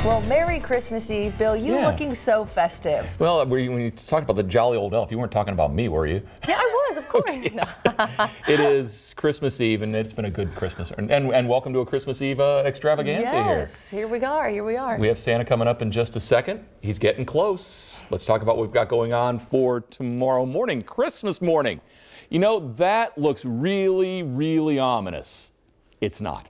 Well, Merry Christmas Eve, Bill. You looking so festive. Well, when you talked about the jolly old elf, you weren't talking about me, were you? Yeah, I was, of course. Okay. It is Christmas Eve, and it's been a good Christmas. And welcome to a Christmas Eve extravaganza here. Yes, here we are, here we are. We have Santa coming up in just a second. He's getting close. Let's talk about what we've got going on for tomorrow morning, Christmas morning. You know, that looks really, really ominous. It's not.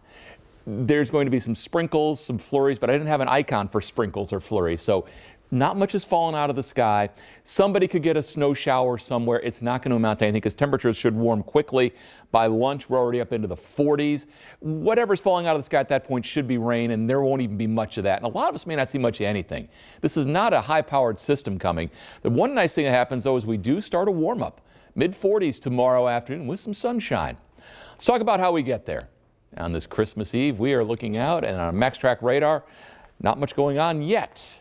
There's going to be some sprinkles, some flurries, but I didn't have an icon for sprinkles or flurries, so not much has fallen out of the sky. Somebody could get a snow shower somewhere. It's not going to amount to anything because temperatures should warm quickly. By lunch, we're already up into the 40s. Whatever's falling out of the sky at that point should be rain, and there won't even be much of that. And a lot of us may not see much of anything. This is not a high-powered system coming. The one nice thing that happens, though, is we do start a warm-up. Mid-40s tomorrow afternoon with some sunshine. Let's talk about how we get there. On this Christmas Eve, we are looking out, and on a Max Track radar, not much going on yet.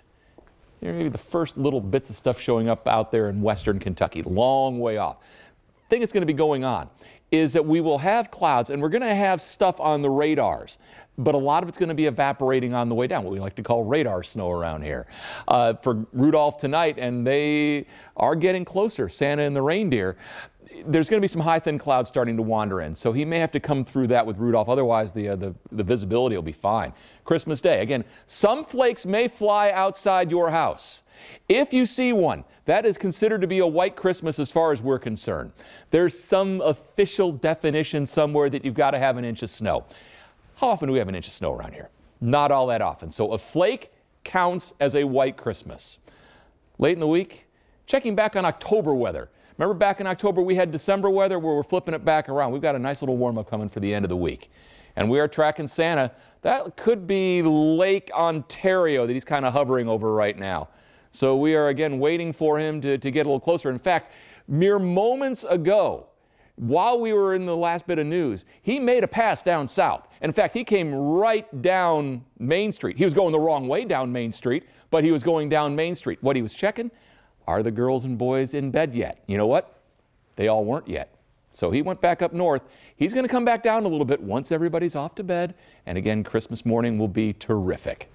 There may be the first little bits of stuff showing up out there in western Kentucky, long way off. The thing that's going to be going on is that we will have clouds, and we're going to have stuff on the radars, but a lot of it's going to be evaporating on the way down, what we like to call radar snow around here. For Rudolph tonight, and they are getting closer, Santa and the reindeer, there's going to be some high, thin clouds starting to wander in, so he may have to come through that with Rudolph. Otherwise, the visibility will be fine. Christmas Day, again, some flakes may fly outside your house. If you see one, that is considered to be a white Christmas as far as we're concerned. There's some official definition somewhere that you've got to have an inch of snow. How often do we have an inch of snow around here? Not all that often. So a flake counts as a white Christmas. Late in the week, checking back on October weather. Remember back in October we had December weather where we're flipping it back around. We've got a nice little warm-up coming for the end of the week. And we are tracking Santa. That could be Lake Ontario that he's kind of hovering over right now. So we are again waiting for him to get a little closer. In fact, mere moments ago, while we were in the last bit of news, he made a pass down south. In fact, he came right down Main Street. He was going the wrong way down Main Street, but he was going down Main Street. What he was checking? Are the girls and boys in bed yet? You know what? They all weren't yet. So he went back up north. He's going to come back down a little bit once everybody's off to bed. And again, Christmas morning will be terrific.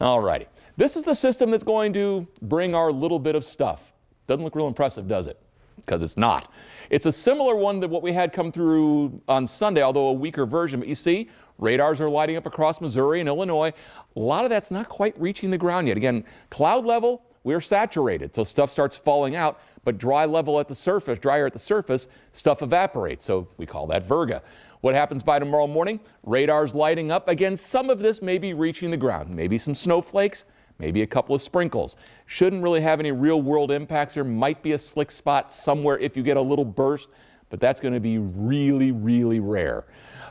All righty. This is the system that's going to bring our little bit of stuff. Doesn't look real impressive, does it? Because it's not. It's a similar one to what we had come through on Sunday, although a weaker version. But you see, radars are lighting up across Missouri and Illinois. A lot of that's not quite reaching the ground yet. Again, cloud level, we're saturated, so stuff starts falling out, but dry level at the surface, drier at the surface, stuff evaporates. So we call that virga. What happens by tomorrow morning? Radar's lighting up. Again, some of this may be reaching the ground. Maybe some snowflakes, maybe a couple of sprinkles. Shouldn't really have any real world impacts. There might be a slick spot somewhere if you get a little burst, but that's going to be really, really rare.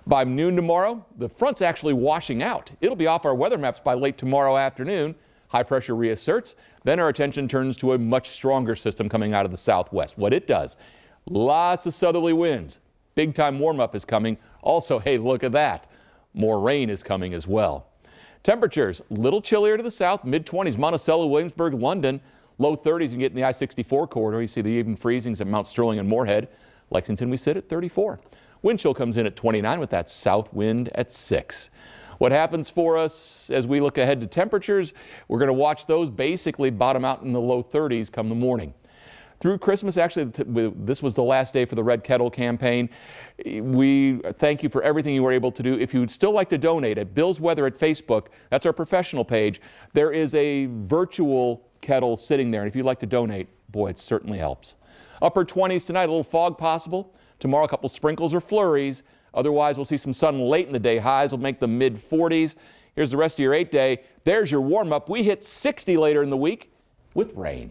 By noon tomorrow, the front's actually washing out. It'll be off our weather maps by late tomorrow afternoon. High pressure reasserts. Then our attention turns to a much stronger system coming out of the southwest. What it does, lots of southerly winds. Big time warm up is coming. Also, hey, look at that. More rain is coming as well. Temperatures, a little chillier to the south, mid-20s, Monticello, Williamsburg, London. Low 30s, you get in the I-64 corridor. You see the even freezings at Mount Sterling and Moorhead. Lexington, we sit at 34. Wind chill comes in at 29 with that south wind at 6. What happens for us as we look ahead to temperatures, we're going to watch those basically bottom out in the low 30s come the morning. Through Christmas, actually, this was the last day for the Red Kettle campaign. We thank you for everything you were able to do. If you would still like to donate, at Bill's Weather at Facebook, that's our professional page, there is a virtual kettle sitting there. And if you'd like to donate, boy, it certainly helps. Upper 20s tonight, a little fog possible. Tomorrow, a couple sprinkles or flurries. Otherwise, we'll see some sun late in the day. Highs will make the mid-40s. Here's the rest of your 8-day. There's your warm-up. We hit 60 later in the week with rain.